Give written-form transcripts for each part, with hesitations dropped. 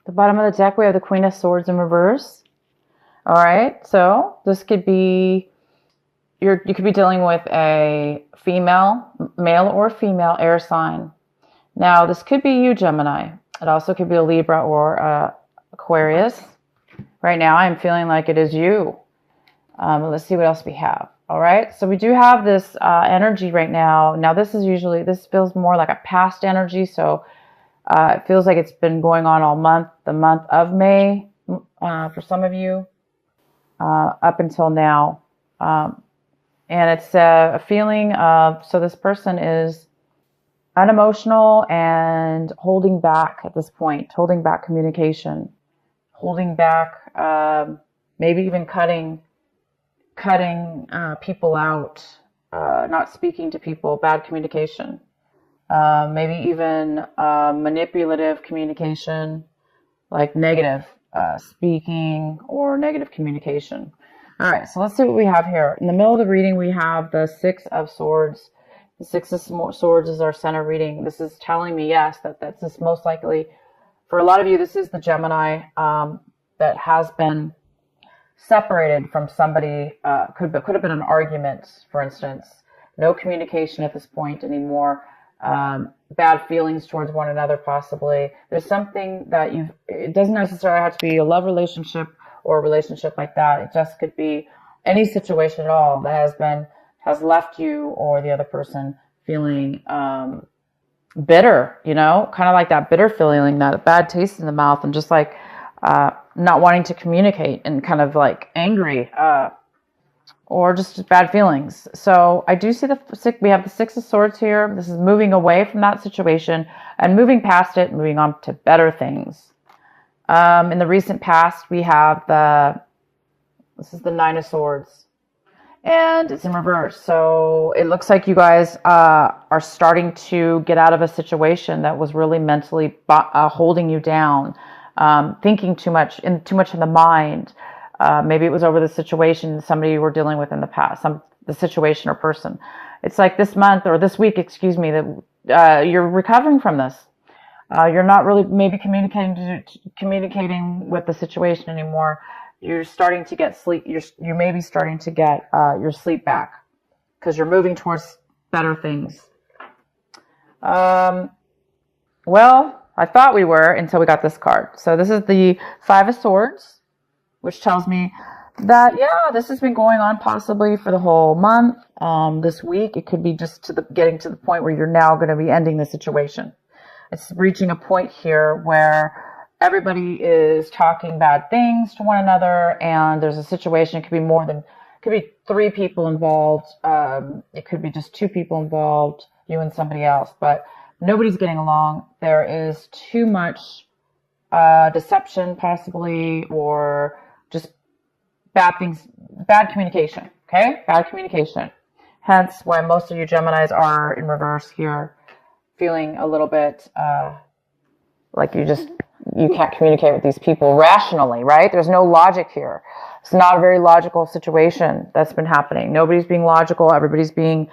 The bottom of the deck, we have the Queen of Swords in reverse. All right, so this could be, you could be dealing with a female, male or female air sign. Now, this could be you, Gemini. It also could be a Libra or Aquarius. Right now, I'm feeling like it is you. Let's see what else we have. All right, so we do have this energy right now. Now, this feels more like a past energy, so it feels like it's been going on all month, the month of May, for some of you, up until now. And it's a feeling of, so this person is unemotional and holding back at this point, holding back communication, holding back, maybe even cutting people out, not speaking to people, bad communication, maybe even manipulative communication, like negative speaking or negative communication. All right, so let's see what we have here. In the middle of the reading, we have the Six of Swords. The Six of Swords is our center reading. This is telling me, yes, that's just most likely, for a lot of you, this is the Gemini that has been separated from somebody. Could have been an argument, for instance. No communication at this point anymore. Bad feelings towards one another, possibly. There's something that it doesn't necessarily have to be a love relationship or a relationship like that. It just could be any situation at all that has left you or the other person feeling bitter, kind of like that bitter feeling, that bad taste in the mouth, and just like not wanting to communicate and kind of like angry or just bad feelings. So I do see we have the Six of Swords here. This is moving away from that situation and moving past it, moving on to better things. In the recent past, we have this is the Nine of Swords. And it's in reverse. So it looks like you guys are starting to get out of a situation that was really mentally holding you down, thinking too much in the mind. Maybe it was over the situation somebody you were dealing with in the past, the situation or person. It's like this month or this week, excuse me, that you're recovering from this. You're not really maybe communicating with the situation anymore. You're starting to get sleep. You're maybe starting to get your sleep back because you're moving towards better things. Well, I thought we were until we got this card. So this is the Five of Swords, which tells me that, this has been going on possibly for the whole month. This week, it could be just getting to the point where you're now going to be ending the situation. It's reaching a point here where everybody is talking bad things to one another, and there's a situation. It could be three people involved. It could be just two people involved, you and somebody else, but nobody's getting along. There is too much deception, possibly, or just bad things, bad communication. Okay, bad communication. Hence, why most of you Geminis are in reverse here, feeling a little bit like you can't communicate with these people rationally, right? There's no logic here. It's not a very logical situation that's been happening. Nobody's being logical. Everybody's being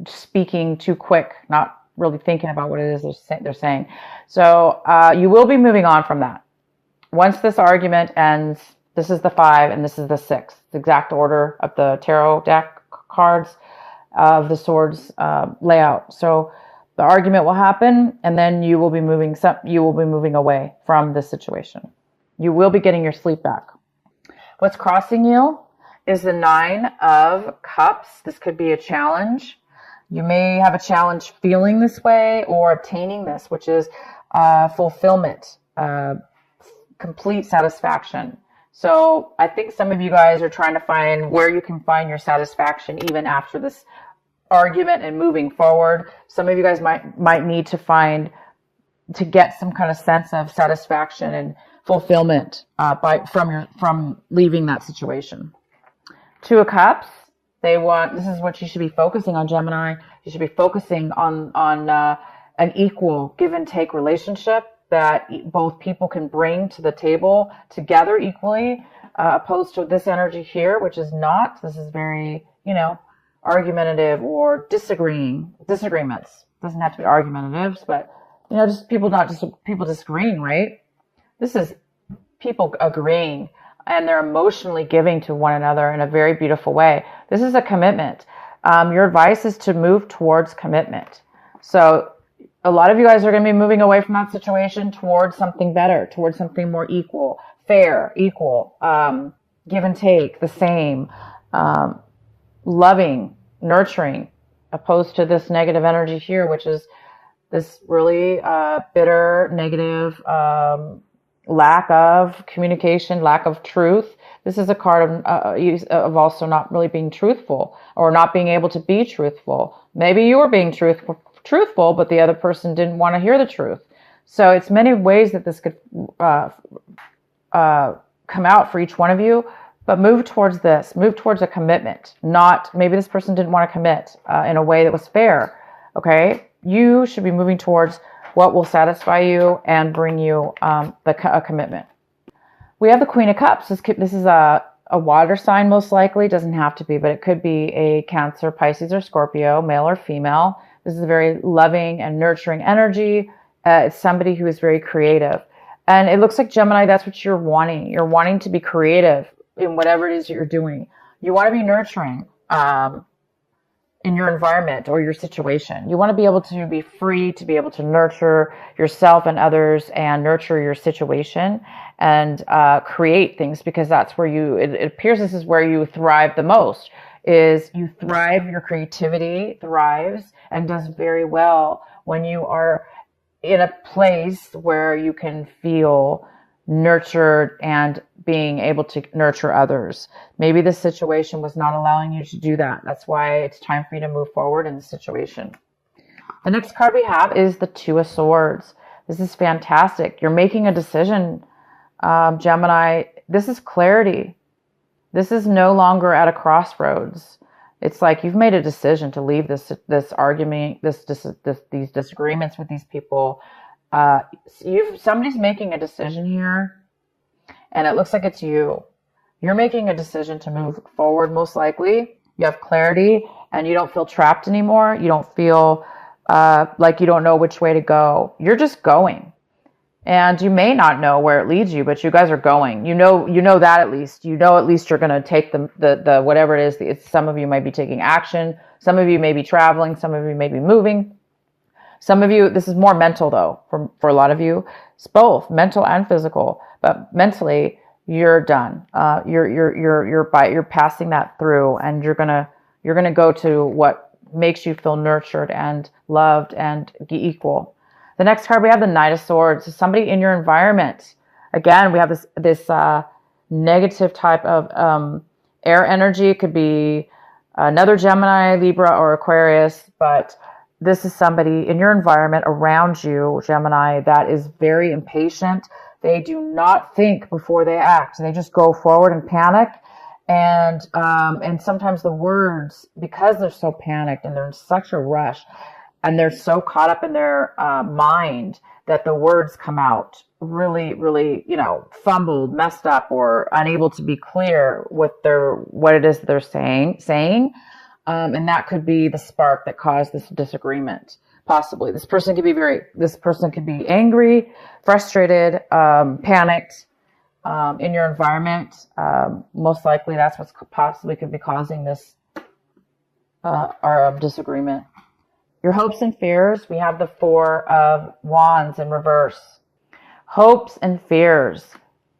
speaking too quick, not really thinking about what it is they're saying. So you will be moving on from that. Once this argument ends, this is the 5 and this is the 6. The exact order of the tarot deck cards of the swords layout. So the argument will happen, and then you will be moving away from this situation. You will be getting your sleep back. What's crossing you is the 9 of Cups. This could be a challenge. You may have a challenge feeling this way or obtaining this, which is fulfillment, complete satisfaction. So I think some of you guys are trying to find where you can find your satisfaction even after this argument and moving forward. Some of you guys might need to get some kind of sense of satisfaction and fulfillment from leaving that situation. 2 of Cups. This is what you should be focusing on, Gemini. You should be focusing on an equal give and take relationship that both people can bring to the table together equally, opposed to this energy here, which is not. This is very, argumentative or disagreements. Doesn't have to be argumentatives, but just people disagreeing, right? This is people agreeing, and they're emotionally giving to one another in a very beautiful way. This is a commitment. Your advice is to move towards commitment. So a lot of you guys are going to be moving away from that situation towards something better, towards something more equal, fair, equal, give and take, the same, loving, nurturing, opposed to this negative energy here, which is this really bitter, negative, lack of communication, lack of truth. This is a card of also not really being truthful, or not being able to be truthful. Maybe you were being truthful, but the other person didn't want to hear the truth. So it's many ways that this could come out for each one of you. But move towards this. Move towards a commitment. Not, maybe this person didn't want to commit in a way that was fair. Okay? You should be moving towards what will satisfy you and bring you a commitment. We have the Queen of Cups. This is a water sign, most likely. Doesn't have to be, but it could be a Cancer, Pisces, or Scorpio, male or female. This is a very loving and nurturing energy. It's somebody who is very creative. And it looks like, Gemini, that's what you're wanting. You're wanting to be creative in whatever it is that you're doing. You want to be nurturing in your environment or your situation. You want to be able to be free to be able to nurture yourself and others, and nurture your situation, and create things, because that's where it appears this is where you thrive the most. Is you thrive, your creativity thrives and does very well when you are in a place where you can feel nurtured and being able to nurture others. Maybe this situation was not allowing you to do that. That's why it's time for you to move forward in the situation. The next card we have is the Two of Swords. This is fantastic. You're making a decision, Gemini. This is clarity. This is no longer at a crossroads. It's like you've made a decision to leave this argument, these disagreements with these people. Somebody's making a decision here, and it looks like it's you. You're making a decision to move forward, most likely. You have clarity, and you don't feel trapped anymore. You don't feel like you don't know which way to go. You're just going. And you may not know where it leads you, but you guys are going. You know that at least. You know at least you're going to take the whatever it is. Some of you might be taking action. Some of you may be traveling. Some of you may be moving. Some of you, this is more mental though, for a lot of you. It's both mental and physical. But mentally, you're done. You're passing that through, and you're gonna go to what makes you feel nurtured and loved and equal. The next card we have, the Knight of Swords. So somebody in your environment. Again, we have this negative type of air energy. It could be another Gemini, Libra, or Aquarius, but this is somebody in your environment around you, Gemini, that is very impatient. They do not think before they act. They just go forward and panic. And sometimes the words, because they're so panicked and they're in such a rush, and they're so caught up in their mind, that the words come out really, really, fumbled, messed up, or unable to be clear with what it is they're saying. And that could be the spark that caused this disagreement. Possibly, this person could be angry, frustrated, panicked in your environment. Most likely, that's what's possibly could be causing this disagreement. Your hopes and fears. We have the Four of Wands in reverse. Hopes and fears.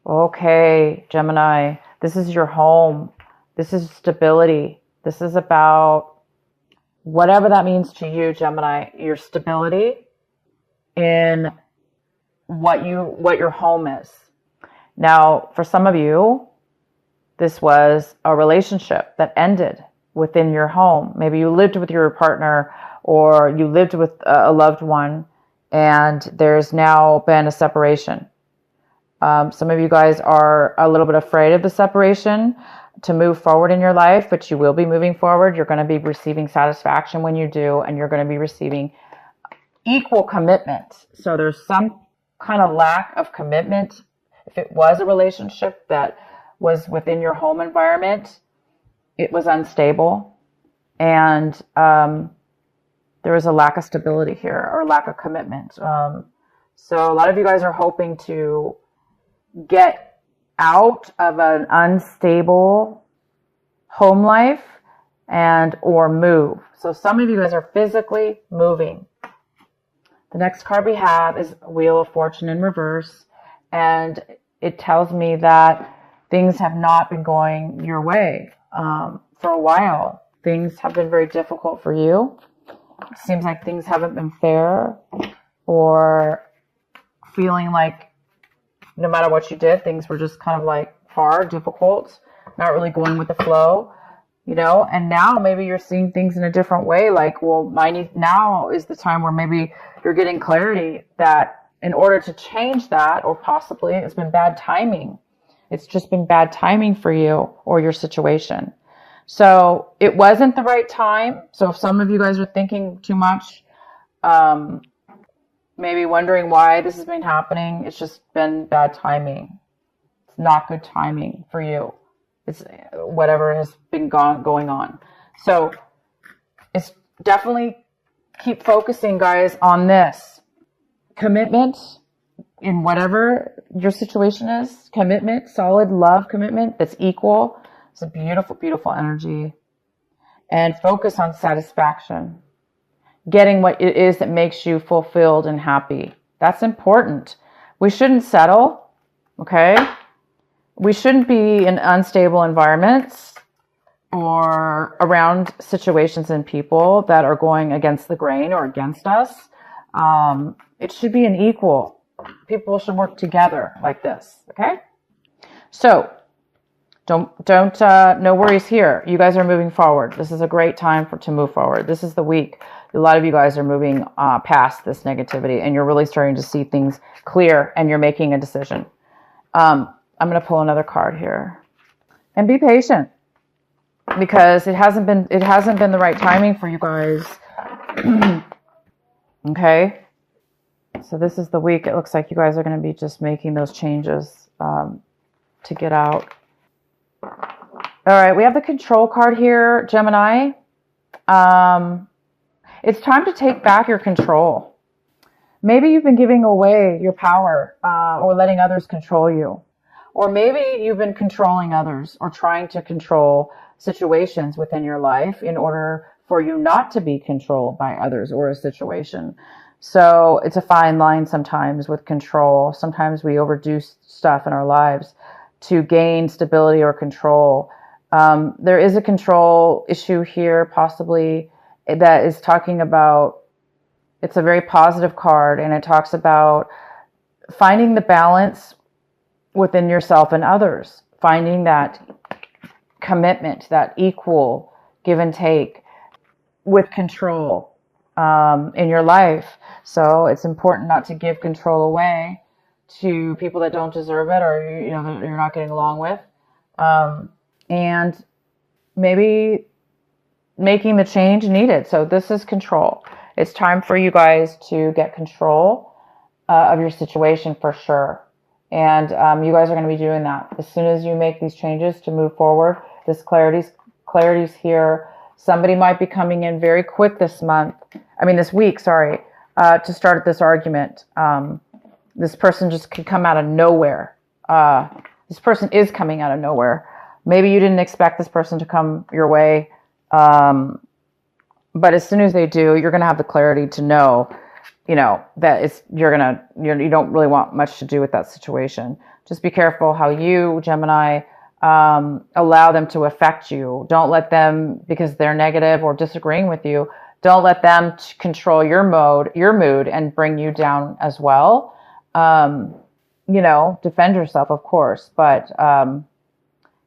Okay, Gemini, this is your home. This is stability. This is about whatever that means to you, Gemini, your stability in what your home is. Now, for some of you, this was a relationship that ended within your home. Maybe you lived with your partner, or you lived with a loved one, and there's now been a separation. Some of you guys are a little bit afraid of the separation to move forward in your life, but you will be moving forward. You're going to be receiving satisfaction when you do, and you're going to be receiving equal commitment. So there's some kind of lack of commitment. If it was a relationship that was within your home environment, it was unstable, and there is a lack of stability here or lack of commitment. So a lot of you guys are hoping to get out of an unstable home life and or move. So some of you guys are physically moving. The next card we have is Wheel of Fortune in reverse, and it tells me that things have not been going your way for a while. Things have been very difficult for you. It seems like things haven't been fair, or feeling like no matter what you did, things were just kind of like hard, difficult, not really going with the flow, you know. And now maybe you're seeing things in a different way. Like, well, now is the time where maybe you're getting clarity that in order to change that, or possibly it's been bad timing. It's just been bad timing for you or your situation. So it wasn't the right time. So if some of you guys are thinking too much, maybe wondering why this has been happening, it's just been bad timing. It's not good timing for you. It's whatever has been going on. So it's definitely keep focusing, guys, on this. Commitment in whatever your situation is. Commitment, solid love commitment that's equal. It's a beautiful, beautiful energy. And focus on satisfaction. Getting what it is that makes you fulfilled and happy. That's important. We shouldn't settle, okay? We shouldn't be in unstable environments or around situations and people that are going against the grain or against us. It should be an equal. People should work together like this, okay? So, no worries here. You guys are moving forward. This is a great time to move forward. This is the week. A lot of you guys are moving past this negativity, and you're really starting to see things clear, and you're making a decision. I'm going to pull another card here, and be patient, because it hasn't been the right timing for you guys. Okay, so this is the week. It looks like you guys are going to be just making those changes to get out. All right, we have the Control card here, Gemini. It's time to take back your control. Maybe you've been giving away your power or letting others control you. Or maybe you've been controlling others or trying to control situations within your life in order for you not to be controlled by others or a situation. So it's a fine line sometimes with control. Sometimes we overdo stuff in our lives to gain stability or control. There is a control issue here, possibly, that is talking about, it's a very positive card, and it talks about finding the balance within yourself and others, finding that commitment, that equal give and take with control in your life. So it's important not to give control away to people that don't deserve it, or that you're not getting along with, and maybe making the change needed. So this is control. It's time for you guys to get control of your situation for sure. And you guys are going to be doing that. As soon as you make these changes to move forward, this clarity's here. Somebody might be coming in very quick this week, to start this argument. This person just could come out of nowhere. This person is coming out of nowhere. Maybe you didn't expect this person to come your way. But as soon as they do, you're going to have the clarity to know, that you don't really want much to do with that situation. Just be careful how you, Gemini, allow them to affect you. Don't let them, because they're negative or disagreeing with you, don't let them control your mood and bring you down as well. Defend yourself, of course, but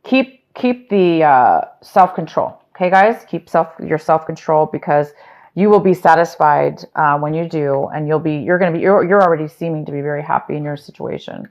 keep the self-control. Okay, guys, keep your self-control, because you will be satisfied when you do, and you're already seeming to be very happy in your situation.